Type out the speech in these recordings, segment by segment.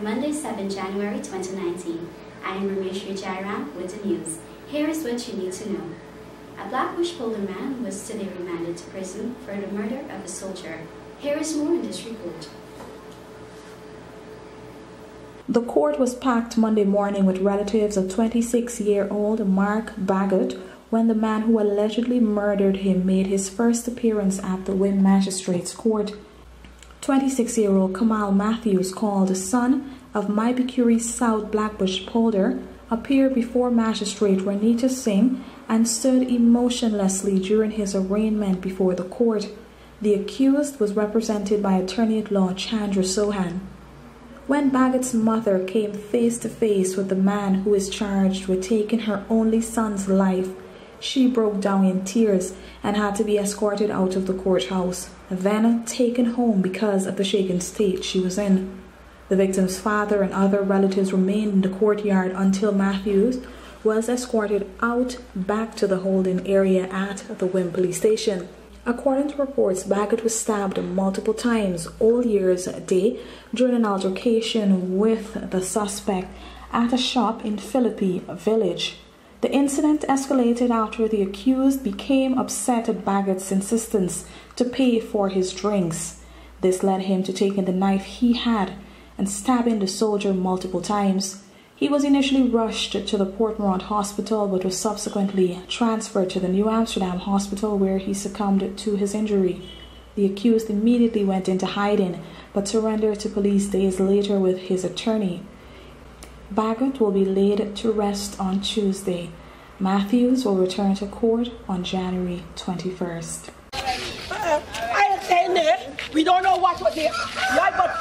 Monday, 7 January 2019. I am Rameshri Jairam with the news. Here is what you need to know. A Blackbush Polder man was today remanded to prison for the murder of a soldier. Here is more in this report. The court was packed Monday morning with relatives of 26-year-old Mark Bagot when the man who allegedly murdered him made his first appearance at the Wim Magistrates Court. 26-year-old Kamal Matthews, called the son of Maibikuri South Blackbush Polder, appeared before Magistrate Ranita Singh and stood emotionlessly during his arraignment before the court. The accused was represented by attorney-at-law Chandra Sohan. When Bagot's mother came face to face with the man who is charged with taking her only son's life, she broke down in tears and had to be escorted out of the courthouse, then taken home because of the shaken state she was in. The victim's father and other relatives remained in the courtyard until Matthews was escorted out back to the holding area at the Wim police station. According to reports, Bagot was stabbed multiple times all Year's Day during an altercation with the suspect at a shop in Philippi Village. The incident escalated after the accused became upset at Bagot's insistence to pay for his drinks. This led him to taking the knife he had and stabbing the soldier multiple times. He was initially rushed to the Port Morant Hospital but was subsequently transferred to the New Amsterdam Hospital where he succumbed to his injury. The accused immediately went into hiding but surrendered to police days later with his attorney. Bagot will be laid to rest on Tuesday. Matthews will return to court on January 21st. I say there, we don't know what was there. Right, but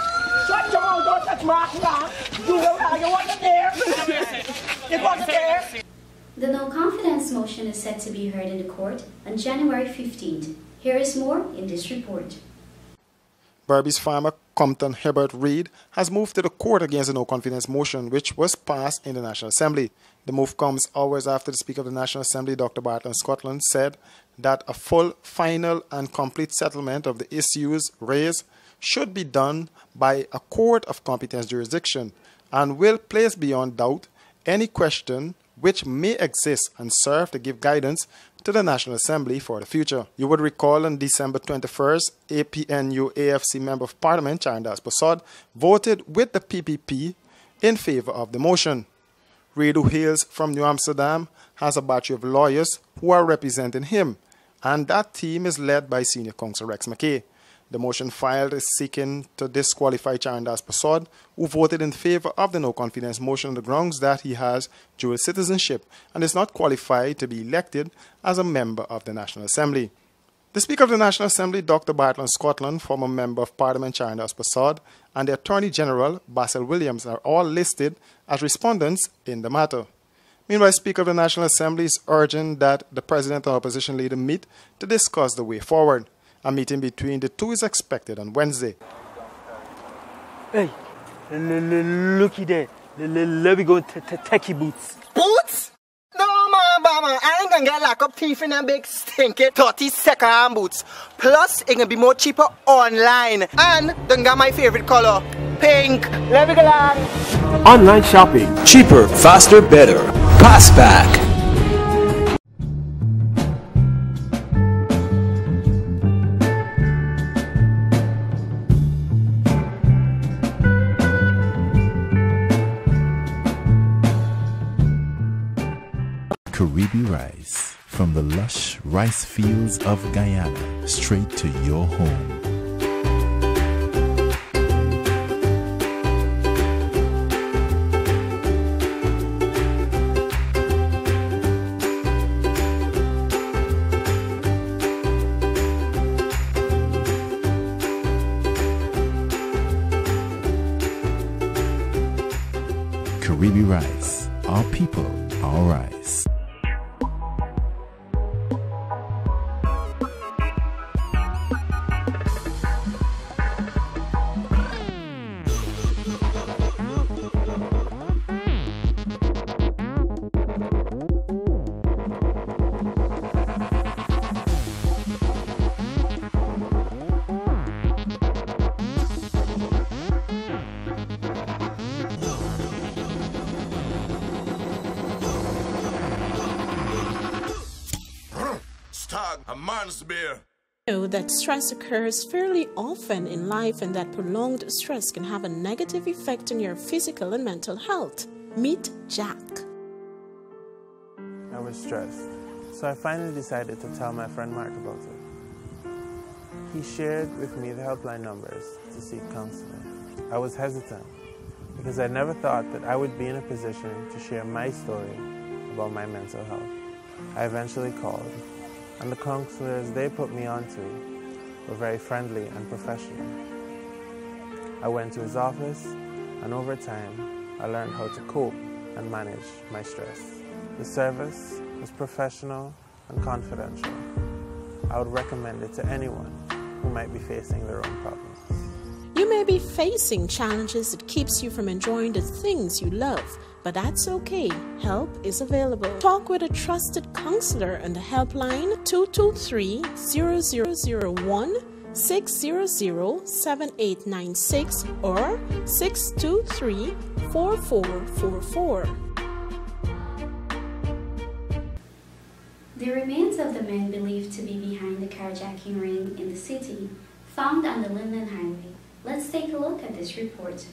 shut your mouth, don't touch Mark now. You wasn't there. It wasn't there. The no confidence motion is set to be heard in the court on January 15th. Here is more in this report. Berbice farmer Compton Herbert Reid has moved to the court against the no-confidence motion, which was passed in the National Assembly. The move comes hours after the Speaker of the National Assembly, Dr. Bartland Scotland, said that a full, final and complete settlement of the issues raised should be done by a court of competence jurisdiction and will place beyond doubt any question which may exist and serve to give guidance to the National Assembly for the future. You would recall on December 21st, APNU AFC Member of Parliament Charandas Prasad voted with the PPP in favor of the motion. Reid, who hails from New Amsterdam, has a battery of lawyers who are representing him, and that team is led by Senior Counsel Rex McKay. The motion filed is seeking to disqualify Charandas Prasad, who voted in favor of the no-confidence motion on the grounds that he has dual citizenship and is not qualified to be elected as a member of the National Assembly. The Speaker of the National Assembly, Dr. Bartland Scotland, former Member of Parliament Charandas Prasad, and the Attorney General, Basil Williams, are all listed as respondents in the matter. Meanwhile, Speaker of the National Assembly is urging that the President and Opposition Leader meet to discuss the way forward. A meeting between the two is expected on Wednesday. Hey, looky there. Let me go to techie boots. Boots? No, man, I ain't gonna get locked up teeth in a big stinky 30-second hand boots. Plus, it can be more cheaper online. And don't get my favorite color, pink. Let me go on. Online shopping. Cheaper, faster, better. Passback. Caribbean rice, from the lush rice fields of Guyana, straight to your home. Caribbean rice, our people, our rice. A man's bear. Know that stress occurs fairly often in life and that prolonged stress can have a negative effect on your physical and mental health. Meet Jack. I was stressed, so I finally decided to tell my friend Mark about it. He shared with me the helpline numbers to seek counseling. I was hesitant because I never thought that I would be in a position to share my story about my mental health. I eventually called, and the counselors they put me onto were very friendly and professional. I went to his office, and over time, I learned how to cope and manage my stress. The service was professional and confidential. I would recommend it to anyone who might be facing their own problems. You may be facing challenges that keeps you from enjoying the things you love, but that's okay. Help is available. Talk with a trusted counselor on the helpline 223-0001, 600-7896 or 623-4444. The remains of the men believed to be behind the carjacking ring in the city found on the Linden Highway. Let's take a look at this report.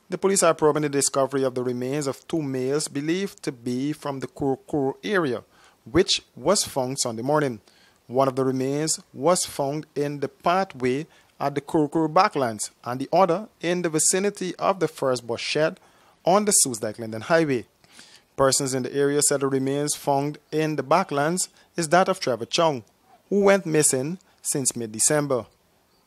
The police are probing the discovery of the remains of two males believed to be from the Kurukuru area, which was found Sunday morning. One of the remains was found in the pathway at the Kurukuru Backlands and the other in the vicinity of the first bus shed on the Soosdijk-Linden Highway. Persons in the area said the remains found in the Backlands is that of Trevor Chung, who went missing since mid-December.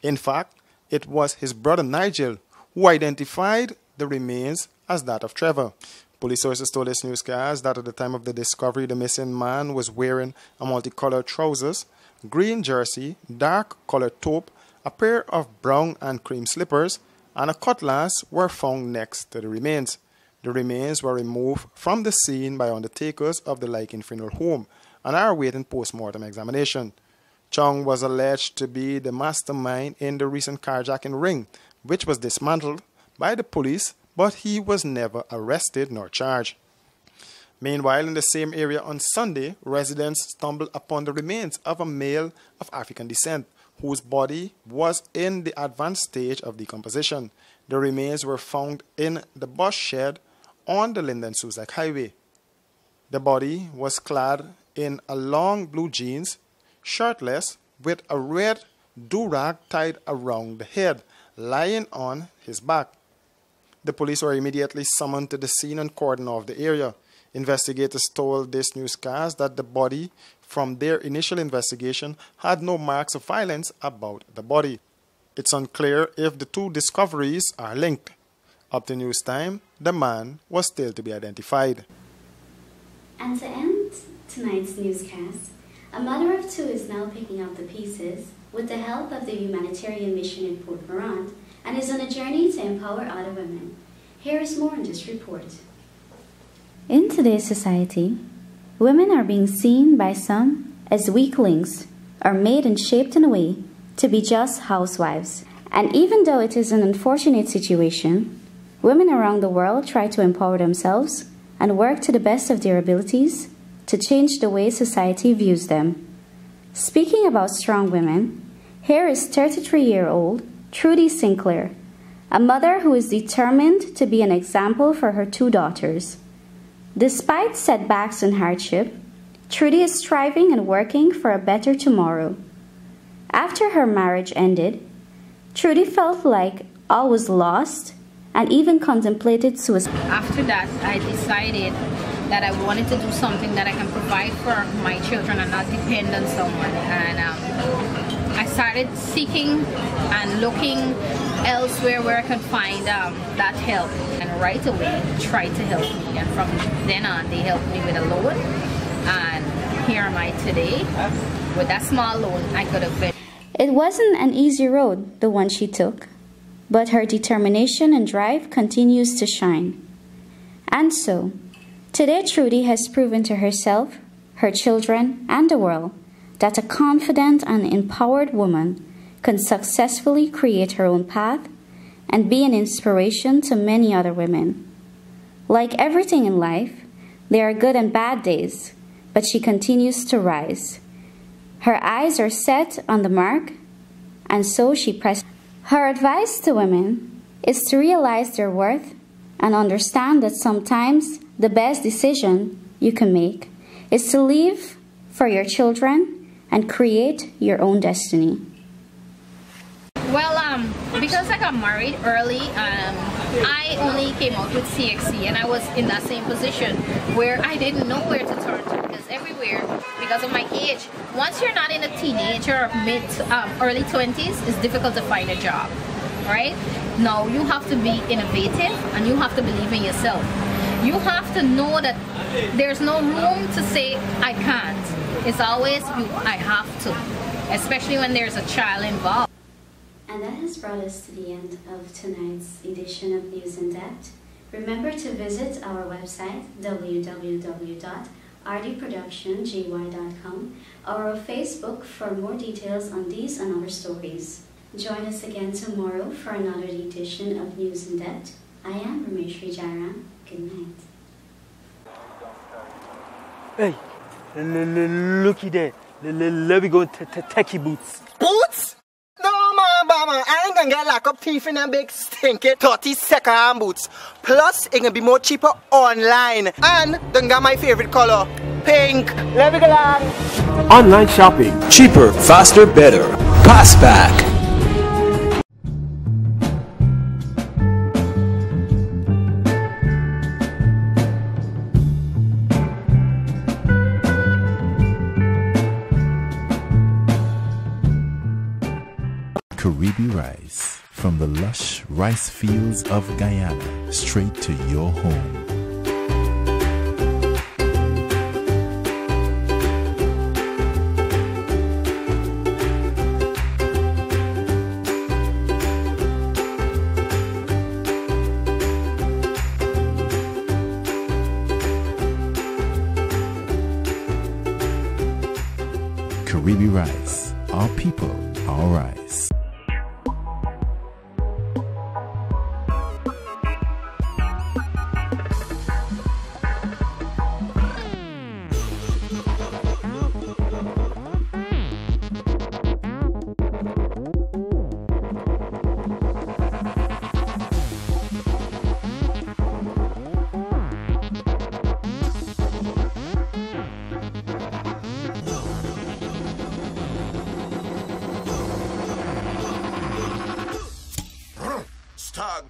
In fact, it was his brother Nigel who identified the remains as that of Trevor. Police sources told this newscast that at the time of the discovery, the missing man was wearing a multicolored trousers, green jersey, dark colored taupe, a pair of brown and cream slippers, and a cutlass were found next to the remains. The remains were removed from the scene by undertakers of the Lichen Funeral Home and are awaiting post-mortem examination. Chung was alleged to be the mastermind in the recent carjacking ring, which was dismantled by the police, but he was never arrested nor charged. Meanwhile, in the same area on Sunday, residents stumbled upon the remains of a male of African descent whose body was in the advanced stage of decomposition. The remains were found in the bus shed on the Linden-Soosdijk Highway. The body was clad in a long blue jeans, shirtless, with a red do-rag tied around the head, lying on his back. The police were immediately summoned to the scene and cordoned off the area. Investigators told this newscast that the body, from their initial investigation, had no marks of violence about the body. It's unclear if the two discoveries are linked. Up to news time, the man was still to be identified. And to end tonight's newscast, a mother of two is now picking up the pieces with the help of the humanitarian mission in Port Morant and is on a journey to empower other women. Here is more in this report. In today's society, women are being seen by some as weaklings or made and shaped in a way to be just housewives. And even though it is an unfortunate situation, women around the world try to empower themselves and work to the best of their abilities to change the way society views them. Speaking about strong women, here is 33-year-old Trudy Sinclair, a mother who is determined to be an example for her two daughters. Despite setbacks and hardship, Trudy is striving and working for a better tomorrow. After her marriage ended, Trudy felt like all was lost and even contemplated suicide. After that, I decided that I wanted to do something that I can provide for my children and not depend on someone. And I started seeking and looking elsewhere where I could find that help. And right away, tried to help me. And from then on, they helped me with a loan. And here am I today. With that small loan, I could have been. It wasn't an easy road, the one she took. But her determination and drive continues to shine. And so, today Trudy has proven to herself, her children, and the world that a confident and empowered woman can successfully create her own path and be an inspiration to many other women. Like everything in life, there are good and bad days, but she continues to rise. Her eyes are set on the mark, and so she presses. Her advice to women is to realize their worth and understand that sometimes the best decision you can make is to live for your children and create your own destiny. Well, because I got married early, I only came out with CXC, and I was in that same position where I didn't know where to turn to, because everywhere, because of my age, once you're not in a teenage or early 20s, it's difficult to find a job, right? Now, you have to be innovative and you have to believe in yourself. You have to know that there's no room to say, I can't. It's always, I have to, especially when there's a child involved. And that has brought us to the end of tonight's edition of News in Depth. Remember to visit our website www.rdproductiongy.com or our Facebook for more details on these and other stories. Join us again tomorrow for another edition of News in Depth. I am Rameshri Jairam. Good night. Hey, looky there. Let me go techie boots. Boots? No, mama, I ain't gonna get lock up teeth in them big stinky 30-second boots. Plus, it gonna be more cheaper online. And then got my favorite color, pink. Let me go along. Online shopping. Cheaper, faster, better. Passback. Caribbean rice from the lush rice fields of Guyana, straight to your home. Caribbean rice, our people, our rice.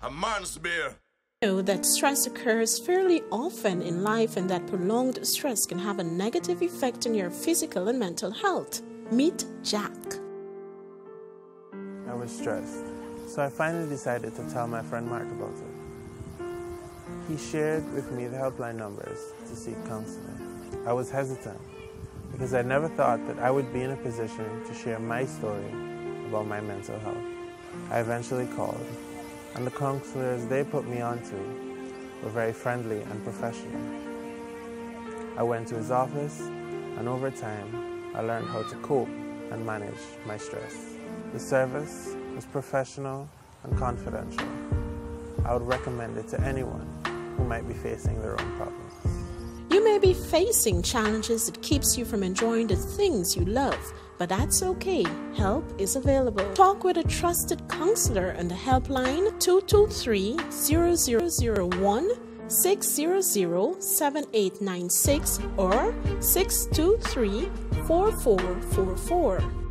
A man's beer. Know that stress occurs fairly often in life, and that prolonged stress can have a negative effect on your physical and mental health. Meet Jack. I was stressed, so I finally decided to tell my friend Mark about it. He shared with me the helpline numbers to seek counseling. I was hesitant because I never thought that I would be in a position to share my story about my mental health. I eventually called, and the counselors they put me onto were very friendly and professional. I went to his office, and over time, I learned how to cope and manage my stress. The service was professional and confidential. I would recommend it to anyone who might be facing their own problems. You may be facing challenges that keeps you from enjoying the things you love, but that's okay. Help is available. Talk with a trusted counselor on the helpline 223-0001, 600-7896 or 623-4444.